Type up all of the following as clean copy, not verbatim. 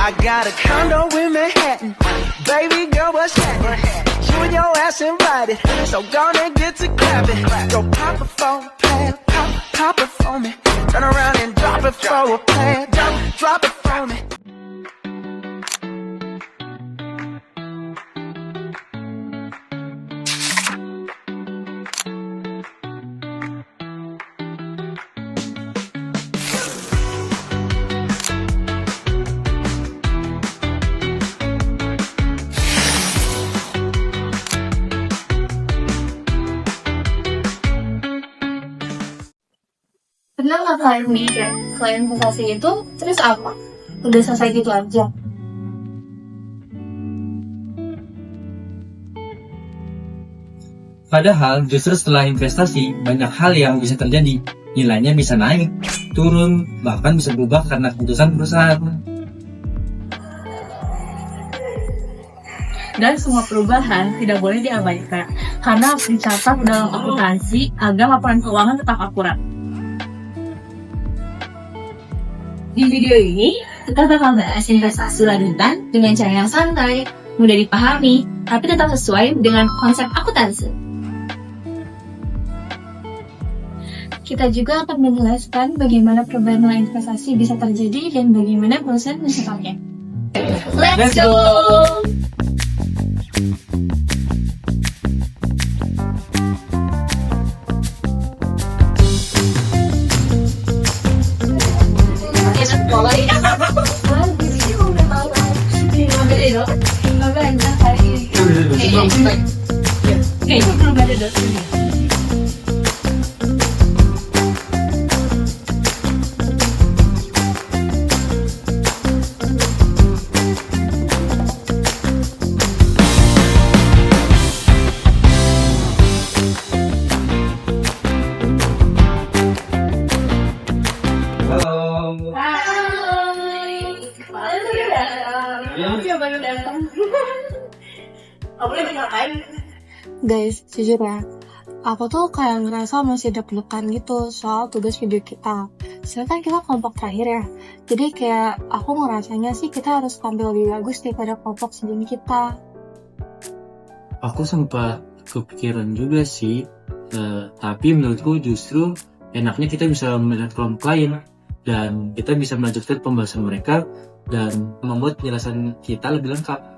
I got a condo in Manhattan. Baby girl, what's happening? You and your ass invited, so gonna get to clapping. Go pop it for a plan, pop it for me. Turn around and drop it for a plan, drop it for me. Pernah nggak kalian mikir, selain investasi itu, terus apa? Udah selesai gitu aja? Padahal justru setelah investasi, banyak hal yang bisa terjadi. Nilainya bisa naik, turun, bahkan bisa berubah karena keputusan perusahaan. Dan semua perubahan tidak boleh diabaikan, karena harus dicatat dalam akuntansi agar laporan keuangan tetap akurat. Di video ini, kita bakal bahas investasi lanjutan dengan cara yang santai, mudah dipahami, tapi tetap sesuai dengan konsep akuntansi. Kita juga akan menjelaskan bagaimana perubahan nilai investasi bisa terjadi dan bagaimana perusahaan menyikapinya. Let's go! Kayaknya belum ada dosennya. Guys, jujur ya, aku tuh kayak ngerasa masih deg-degan gitu soal tugas video kita. Sedangkan kita kelompok terakhir ya, jadi kayak aku ngerasanya sih kita harus tampil lebih bagus daripada kelompok sebelum kita. Aku sempat kepikiran juga sih, tapi menurutku justru enaknya kita bisa melihat kelompok lain dan kita bisa melanjutkan pembahasan mereka dan membuat penjelasan kita lebih lengkap.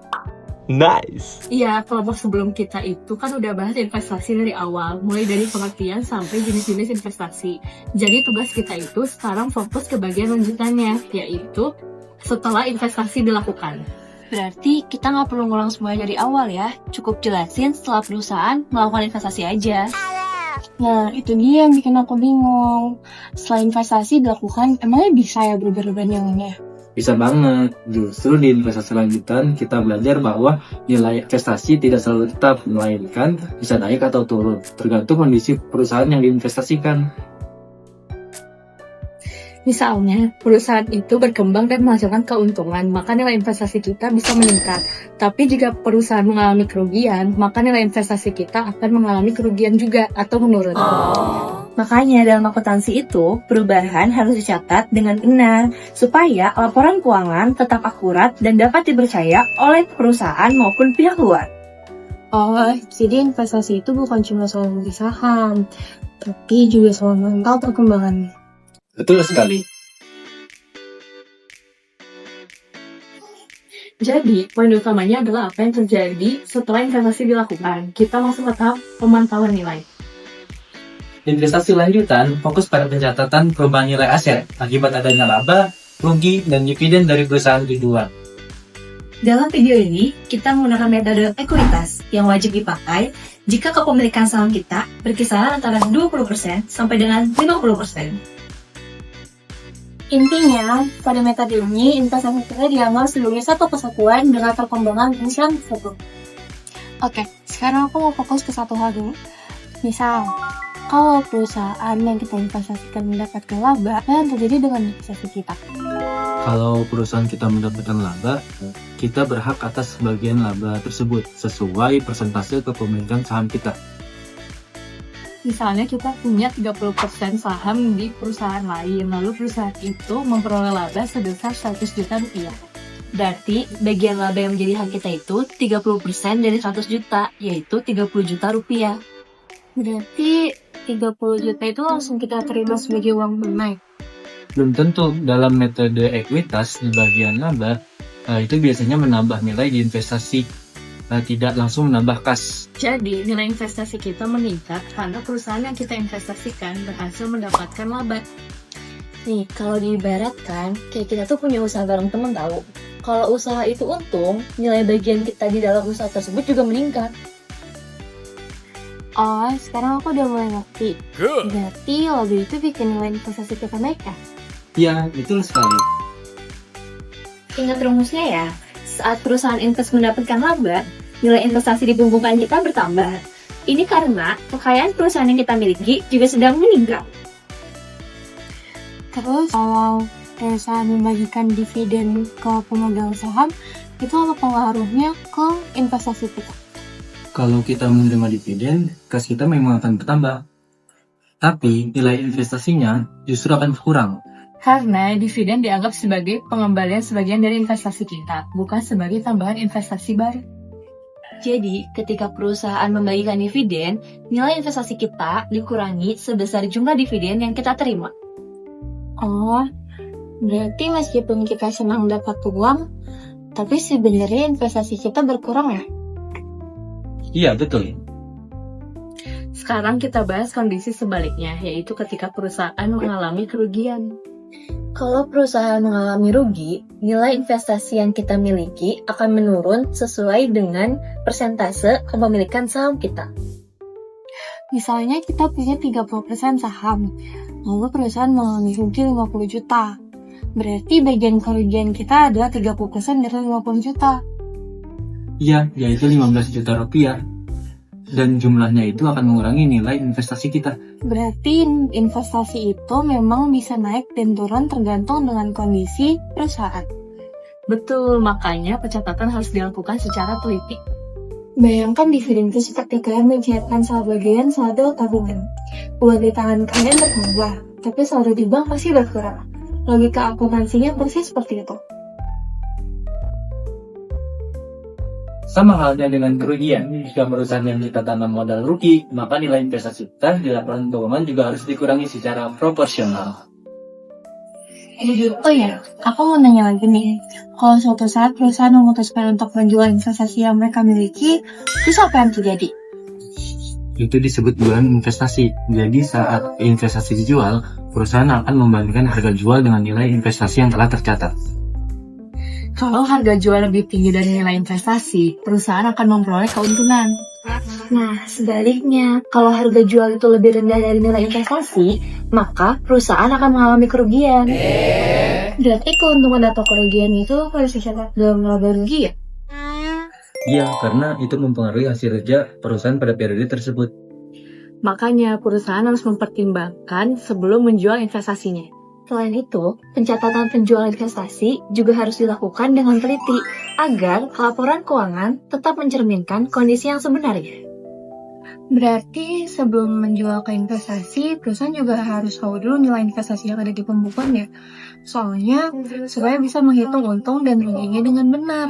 Nice. Iya, kelompok sebelum kita itu kan udah bahas investasi dari awal, mulai dari pengertian sampai jenis-jenis investasi. Jadi tugas kita itu sekarang fokus ke bagian lanjutannya, yaitu setelah investasi dilakukan. Berarti kita nggak perlu ngulang semuanya dari awal ya, cukup jelasin setelah perusahaan melakukan investasi aja. Nah, itu dia yang bikin aku bingung. Setelah investasi dilakukan, emangnya bisa ya berubah-ubah nilainya? Bisa banget, justru di investasi lanjutan kita belajar bahwa nilai investasi tidak selalu tetap, melainkan bisa naik atau turun, tergantung kondisi perusahaan yang diinvestasikan. Misalnya, perusahaan itu berkembang dan menghasilkan keuntungan, maka nilai investasi kita bisa meningkat. Tapi jika perusahaan mengalami kerugian, maka nilai investasi kita akan mengalami kerugian juga atau menurun. Makanya dalam akuntansi itu, perubahan harus dicatat dengan benar, supaya laporan keuangan tetap akurat dan dapat dipercaya oleh perusahaan maupun pihak luar. Oh, jadi investasi itu bukan cuma soal beli saham, tapi juga soal mental perkembangan. Betul sekali. Jadi, poin utamanya adalah apa yang terjadi setelah investasi dilakukan. Kita langsung ke tahap pemantauan nilai. Investasi lanjutan fokus pada pencatatan perubahan nilai aset akibat adanya laba, rugi, dan dividen dari perusahaan tujuan. Dalam video ini, kita menggunakan metode ekuitas yang wajib dipakai jika kepemilikan saham kita berkisar antara 20% sampai dengan 50%. Intinya, pada metode ini, investasi kita dianggap sebagai satu kesatuan dengan perkembangan perusahaan tersebut. Oke, sekarang aku mau fokus ke satu hal dulu. Misal, kalau perusahaan yang kita investasikan mendapatkan laba, apa yang terjadi dengan investasi kita? Kalau perusahaan kita mendapatkan laba, kita berhak atas sebagian laba tersebut sesuai persentase kepemilikan saham kita. Misalnya kita punya 30% saham di perusahaan lain, lalu perusahaan itu memperoleh laba sebesar 100 juta rupiah. Berarti bagian laba yang menjadi hak kita itu 30% dari 100 juta, yaitu 30 juta rupiah. Berarti 30 juta itu langsung kita terima sebagai uang tunai. Belum tentu. Dalam metode ekuitas di bagian laba, itu biasanya menambah nilai di investasi, tidak langsung menambah kas. Jadi, nilai investasi kita meningkat karena perusahaan yang kita investasikan berhasil mendapatkan laba. Nih, kalau diibaratkan, kayak kita tuh punya usaha bareng temen tahu. Kalau usaha itu untung, nilai bagian kita di dalam usaha tersebut juga meningkat. Oh, sekarang aku udah mulai ngerti. Berarti laba itu bikin nilai investasi kita naik ya? Iya, betul sekali. Ingat rumusnya ya, saat perusahaan invest mendapatkan laba, nilai investasi di pembukaan kita bertambah. Ini karena kekayaan perusahaan yang kita miliki juga sedang meningkat. Terus kalau perusahaan membagikan dividen ke pemegang saham, itu apa pengaruhnya ke investasi kita? Kalau kita menerima dividen, kas kita memang akan bertambah. Tapi nilai investasinya justru akan berkurang. Karena dividen dianggap sebagai pengembalian sebagian dari investasi kita, bukan sebagai tambahan investasi baru. Jadi, ketika perusahaan membagikan dividen, nilai investasi kita dikurangi sebesar jumlah dividen yang kita terima. Oh, berarti meskipun kita senang dapat uang, tapi sebenarnya investasi kita berkurang ya? Iya, betul. Sekarang kita bahas kondisi sebaliknya, yaitu ketika perusahaan mengalami kerugian. Kalau perusahaan mengalami rugi, nilai investasi yang kita miliki akan menurun sesuai dengan persentase kepemilikan saham kita. Misalnya kita punya 30% saham, lalu perusahaan mengalami rugi 50 juta. Berarti bagian kerugian kita adalah 30% dari 50 juta. Iya, yaitu 15 juta rupiah. Dan jumlahnya itu akan mengurangi nilai investasi kita. Berarti investasi itu memang bisa naik dan turun tergantung dengan kondisi perusahaan. Betul, makanya pencatatan harus dilakukan secara teliti. Bayangkan dividen itu seperti kalian mencairkan sebagian saldo tabungan. Uang di tangan kalian bertambah, tapi saldo di bank pasti berkurang. Logika akuntansinya persis seperti itu. Sama halnya dengan kerugian, jika perusahaan yang kita tanam modal rugi, maka nilai investasi kita di laporan keuangan juga harus dikurangi secara proporsional. Oh ya, aku mau nanya lagi nih. Kalau suatu saat perusahaan memutuskan untuk menjual investasi yang mereka miliki, terus apa yang terjadi? Itu disebut jualan investasi. Jadi saat investasi dijual, perusahaan akan membandingkan harga jual dengan nilai investasi yang telah tercatat. Kalau harga jual lebih tinggi dari nilai investasi, perusahaan akan memperoleh keuntungan. Nah, sebaliknya, kalau harga jual itu lebih rendah dari nilai investasi, maka perusahaan akan mengalami kerugian. Berarti keuntungan atau kerugian itu harus dicatat dalam laba rugi ya? Iya, karena itu mempengaruhi hasil kerja perusahaan pada periode tersebut. Makanya, perusahaan harus mempertimbangkan sebelum menjual investasinya. Selain itu, pencatatan penjualan investasi juga harus dilakukan dengan teliti agar laporan keuangan tetap mencerminkan kondisi yang sebenarnya. Berarti sebelum menjual ke investasi, perusahaan juga harus tahu dulu nilai investasi yang ada di pembukuan ya. Soalnya, supaya bisa menghitung untung dan ruginya dengan benar.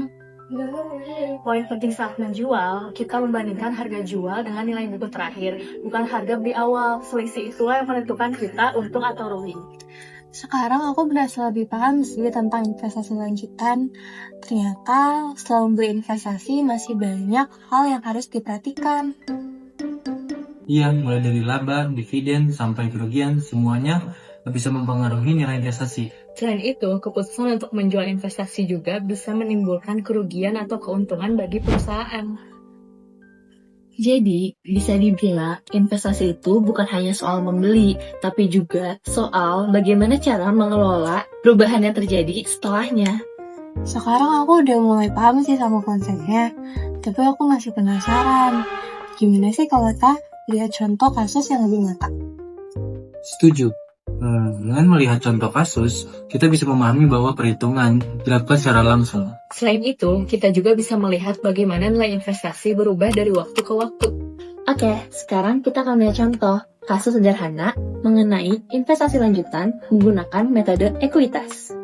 Poin penting saat menjual, kita membandingkan harga jual dengan nilai buku terakhir, bukan harga beli awal. Selisih itulah yang menentukan kita untung atau rugi. Sekarang aku berasa lebih paham sih tentang investasi lanjutan. Ternyata setelah membeli investasi masih banyak hal yang harus diperhatikan. Iya, mulai dari laba, dividen, sampai kerugian, semuanya bisa mempengaruhi nilai investasi. Selain itu, keputusan untuk menjual investasi juga bisa menimbulkan kerugian atau keuntungan bagi perusahaan. Jadi, bisa dibilang investasi itu bukan hanya soal membeli, tapi juga soal bagaimana cara mengelola perubahan yang terjadi setelahnya. Sekarang aku udah mulai paham sih sama konsepnya, tapi aku masih penasaran. Gimana sih kalau kita lihat contoh kasus yang lebih nyata? Setuju. Dengan melihat contoh kasus, kita bisa memahami bahwa perhitungan dilakukan secara langsung. Selain itu, kita juga bisa melihat bagaimana nilai investasi berubah dari waktu ke waktu. Oke, sekarang kita akan lihat contoh kasus sederhana mengenai investasi lanjutan menggunakan metode ekuitas.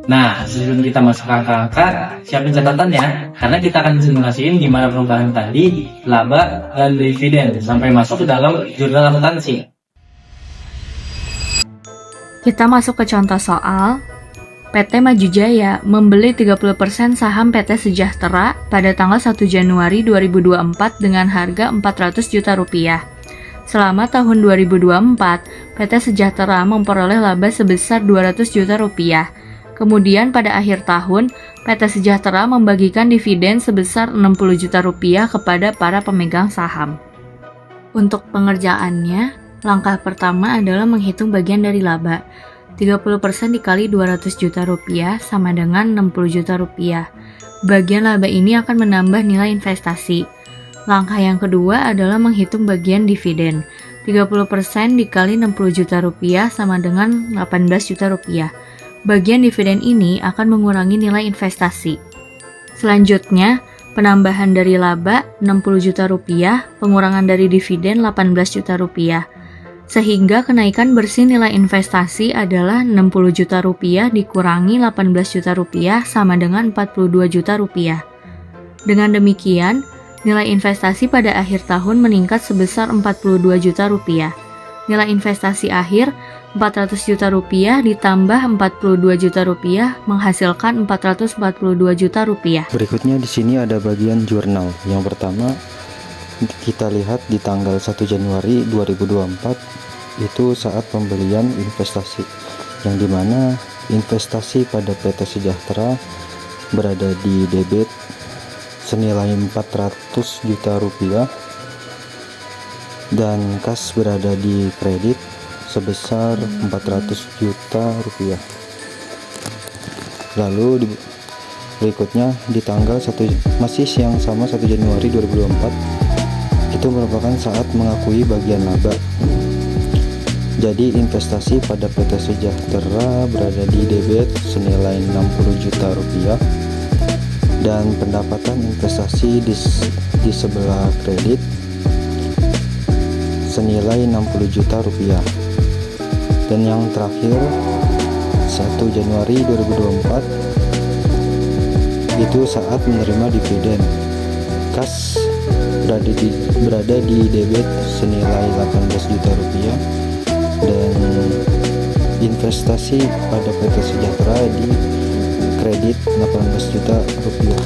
Nah, sebelum kita masuk ke angka-angka, siapin catatannya, karena kita akan simulasiin gimana perubahan tadi, laba, dan dividen, sampai masuk ke dalam jurnal akuntansi. Kita masuk ke contoh soal. PT Maju Jaya membeli 30% saham PT Sejahtera pada tanggal 1 Januari 2024 dengan harga 400 juta rupiah. Selama tahun 2024, PT Sejahtera memperoleh laba sebesar 200 juta rupiah. Kemudian pada akhir tahun, PT Sejahtera membagikan dividen sebesar 60 juta rupiah kepada para pemegang saham. Untuk pengerjaannya, langkah pertama adalah menghitung bagian dari laba. 30% dikali 200 juta rupiah sama dengan 60 juta rupiah. Bagian laba ini akan menambah nilai investasi. Langkah yang kedua adalah menghitung bagian dividen. 30% dikali 60 juta rupiah sama dengan 18 juta rupiah. Bagian dividen ini akan mengurangi nilai investasi. Selanjutnya, penambahan dari laba 60 juta rupiah, pengurangan dari dividen 18 juta rupiah. Sehingga kenaikan bersih nilai investasi adalah 60 juta rupiah dikurangi 18 juta rupiah sama dengan 42 juta rupiah. Dengan demikian, nilai investasi pada akhir tahun meningkat sebesar 42 juta rupiah. Nilai investasi akhir 400 juta rupiah ditambah 42 juta rupiah menghasilkan 442 juta rupiah. Berikutnya di sini ada bagian jurnal. Yang pertama kita lihat di tanggal 1 Januari 2024 itu saat pembelian investasi, yang dimana investasi pada PT Sejahtera berada di debit senilai 400 juta rupiah dan kas berada di kredit sebesar 400 juta rupiah. Lalu berikutnya di tanggal 1 masih yang sama 1 Januari 2024 itu merupakan saat mengakui bagian laba. Jadi investasi pada PT Sejahtera berada di debit senilai 60 juta rupiah dan pendapatan investasi di sebelah kredit senilai 60 juta rupiah. Dan yang terakhir 1 Januari 2024 itu saat menerima dividen. Kas berada di debit senilai 18 juta rupiah dan investasi pada PT Sejahtera di kredit 18 juta rupiah.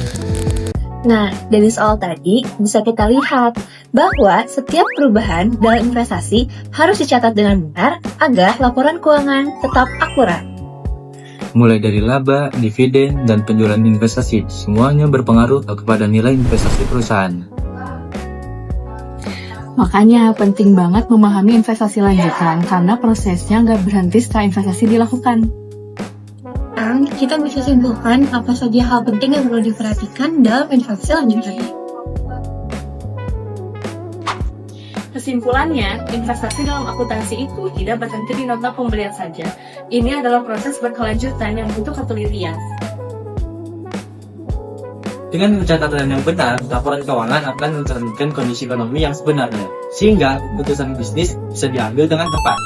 Nah, dari soal tadi bisa kita lihat bahwa setiap perubahan dalam investasi harus dicatat dengan benar agar laporan keuangan tetap akurat. Mulai dari laba, dividen, dan penjualan investasi, semuanya berpengaruh kepada nilai investasi perusahaan. Makanya penting banget memahami investasi lanjutan karena prosesnya nggak berhenti setelah investasi dilakukan. Sekarang kita bisa simpulkan apa saja hal penting yang perlu diperhatikan dalam investasi lanjutan. Kesimpulannya, investasi dalam akuntansi itu tidak berhenti di nota pembelian saja. Ini adalah proses berkelanjutan yang butuh ketelitian. Dengan pencatatan yang benar, laporan keuangan akan mencerminkan kondisi ekonomi yang sebenarnya, sehingga keputusan bisnis bisa diambil dengan tepat.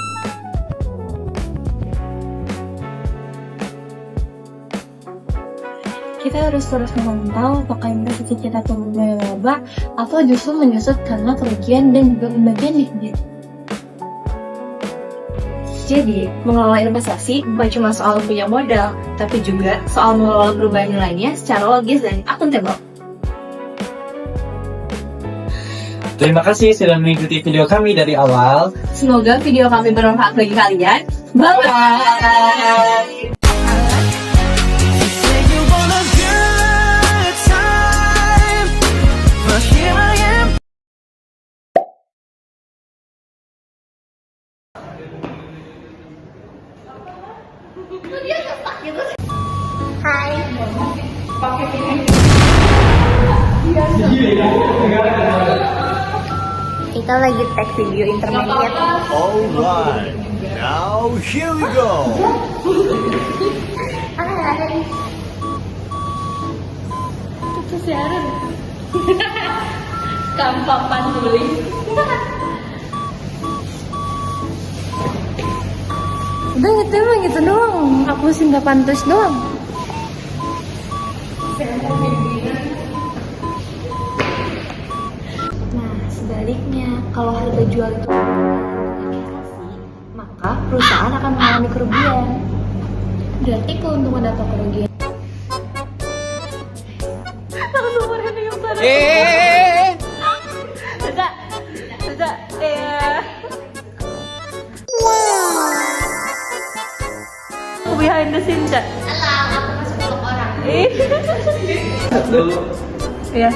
Kita harus terus memantau apakah investasi kita turun dari laba atau justru menyusut karena kerugian dan juga pembagian dividen. Jadi, mengelola investasi bukan cuma soal punya modal, tapi juga soal mengelola perubahan nilainya secara logis dan akuntabel. Terima kasih sudah mengikuti video kami dari awal. Semoga video kami bermanfaat bagi kalian. Bye-bye! Kita lagi tag video intermediate. Alright, now here we go. Itu siaran. Kampapan beli. Udah itu emang gitu doang. Aku sih nggak pantas doang. Kalau harga jual itu maka perusahaan akan mengalami kerugian. Berarti keuntungan atau kerugian behind the scene chat. Iya.